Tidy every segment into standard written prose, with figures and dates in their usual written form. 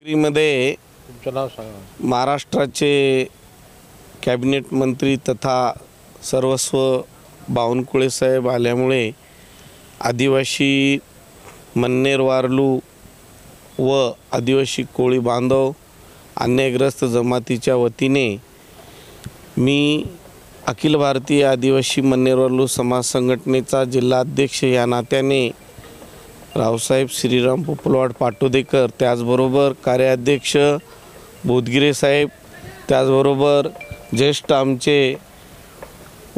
मध्ये तुमचं नाव सांगा। महाराष्ट्राचे कॅबिनेट मंत्री तथा सर्वस्व बावनकुळे साहेब आल्यामुळे आदिवासी मन्नेर वारलू व आदिवासी कोळी बांधव अन्यायग्रस्त जमातीच्या वतीने मी अखिल भारतीय आदिवासी मन्नेर वारलू समाज संघटनेचा जिल्हा अध्यक्ष या नात्याने रावसाहेब श्रीराम पोपलवाड पाटोदेकर, त्याचबरोबर कार्याध्यक्ष बोधगिरे साहेब, त्याचबरोबर ज्येष्ठ आमचे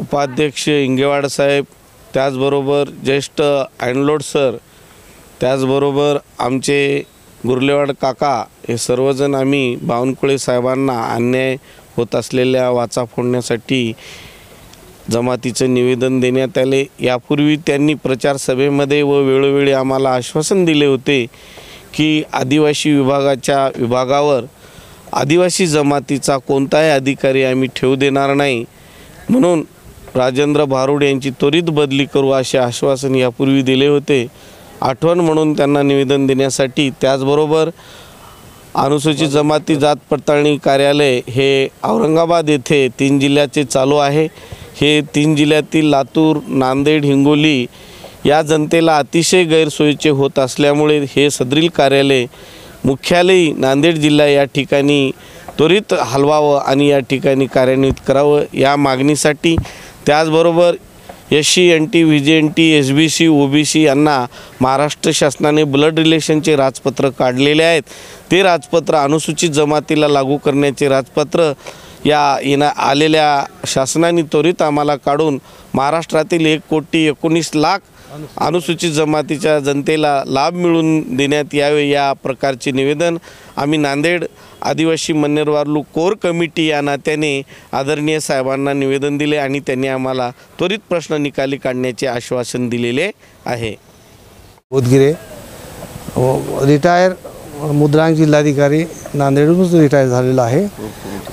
उपाध्यक्ष इंगेवाड साहेब, त्याचबरोबर ज्येष्ठ अँडलोड सर, त्याचबरोबर आमचे गुरलेवाड काका, हे सर्वजण आम्ही बावनकुळे साहेबांना अन्याय होत असलेल्या वाचा फोडण्यासाठी जमातीचं निवेदन देण्यात आले। यापूर्वी त्यांनी प्रचार सभेमध्ये व वेळोवेळी आम्हाला आश्वासन दिले होते की आदिवासी विभागावर आदिवासी जमातीचा कोणताही अधिकारी आम्ही ठेवू देणार नाही, म्हणून राजेंद्र भारुड यांची त्वरित बदली करू असे आश्वासन यापूर्वी दिले होते। आठवण म्हणून त्यांना निवेदन देण्यासाठी, त्याचबरोबर अनुसूचित जमाती जात पडताळणी कार्यालय हे औरंगाबाद येथे 3 जिल्ह्याचे चालू आहे। हे 3 जिल्ह्यातील लातूर, नांदेड, हिंगोली या जनतेला अतिशय गैरसोयीचे होत असल्यामुळे हे सदरील कार्यालय मुख्यालयी नांदेड जिल्हा या ठिकाणी त्वरित हलवावं आणि या ठिकाणी कार्यान्वित करावं या मागणीसाठी, त्याचबरोबर SC, NT, VJNT, SBC, OBC यांना महाराष्ट्र शासनाने ब्लड रिलेशनचे राजपत्र काढलेले आहेत। ते राजपत्र अनुसूचित जमातीला लागू करण्याचे राजपत्र या आलेल्या शासनाने त्वरित आम्हाला काढून महाराष्ट्रातील 1,19,00,000 अनुसूचित जमातीच्या जनतेला लाभ मिळवून देण्यात यावे या प्रकारचे निवेदन आम्ही नांदेड आदिवासी मन्नेर वारलू कोर कमिटी या नात्याने आदरणीय साहेबांना निवेदन दिले आणि त्यांनी आम्हाला त्वरित प्रश्न निकाली काढण्याचे आश्वासन दिलेले आहे। बोधगिरे रिटायर मुद्रांक जिल्हाधिकारी नांदेडहूनच रिटायर झालेला आहे।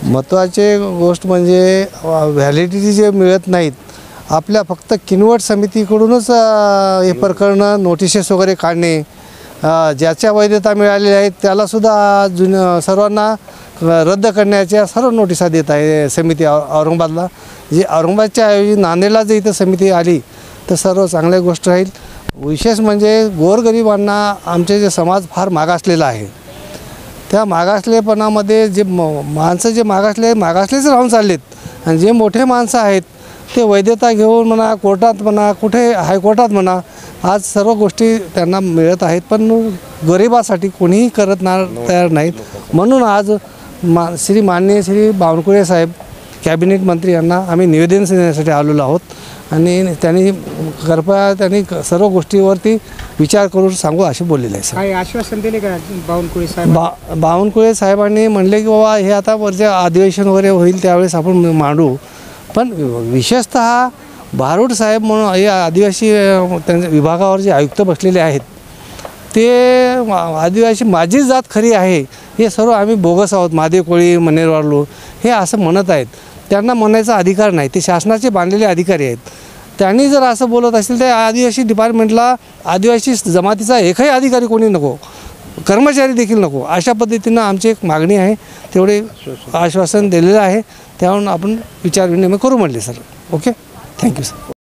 महत्त्वाचे गोष्ट म्हणजे व्हॅलिडिटी जे मिळत नाहीत, आपल्या फक्त किनवट समितीकडूनच हे प्रकरणं नोटिसेस वगैरे काढणे, ज्याच्या वैधता मिळालेल्या आहेत त्यालासुद्धा सर्वांना रद्द करण्याच्या सर्व नोटिसा देत आहे समिती औरंगाबादला। जे औरंगाबादच्या ऐवजी नांदेडला जर इथं समिती आली तर सर्व चांगली गोष्ट राहील। विशेष म्हणजे गोरगरिबांना आमचे जे समाज फार मागासलेला आहे, त्या मागासलेपणामध्ये जे माणसं जे मागासलेच राहून चाललेत आणि जे मोठे माणसं आहेत ते वैधता घेऊन म्हणा, कोर्टात म्हणा, कुठे हायकोर्टात म्हणा, आज सर्व गोष्टी त्यांना मिळत आहेत, पण गरिबासाठी कोणीही तयार नाहीत। म्हणून आज माननीय श्री बावनकुळे साहेब कॅबिनेट मंत्री यांना आम्ही निवेदन देण्यासाठी आलेलो आहोत आणि त्यांनी सर्व गोष्टीवरती विचार करून सांगू असे बोललेले आहे। काय आश्वासन दिले का बावनकुळे साहेब? बावनकुळे साहेबांनी म्हणले की बाबा हे आता वरचे अधिवेशन वगैरे होईल त्यावेळेस आपण मांडू, पण विशेषतः भारुड साहेब म्हणून हे आदिवासी त्यांच्या विभागावर जे आयुक्त बसलेले आहेत ते आदिवासी माझी जात खरी आहे हे सर्व आम्ही बोगस आहोत, मादे कोळी मन्नेर वारलू हे असं म्हणत आहेत। त्यांना म्हणायचा अधिकार नाही, ते शासनाचे बांधलेले अधिकारी आहेत। त्यांनी जर असं बोलत असेल तर आदिवासी डिपार्टमेंटला आदिवासी जमातीचा एकही अधिकारी कोणी नको, कर्मचारी देखील नको, अशा पद्धतीनं आमची एक मागणी आहे। तेवढे आश्वासन दिलेलं आहे, त्यावरून आपण विचार विनिमय करू म्हटले सर। Okay, thank you sir.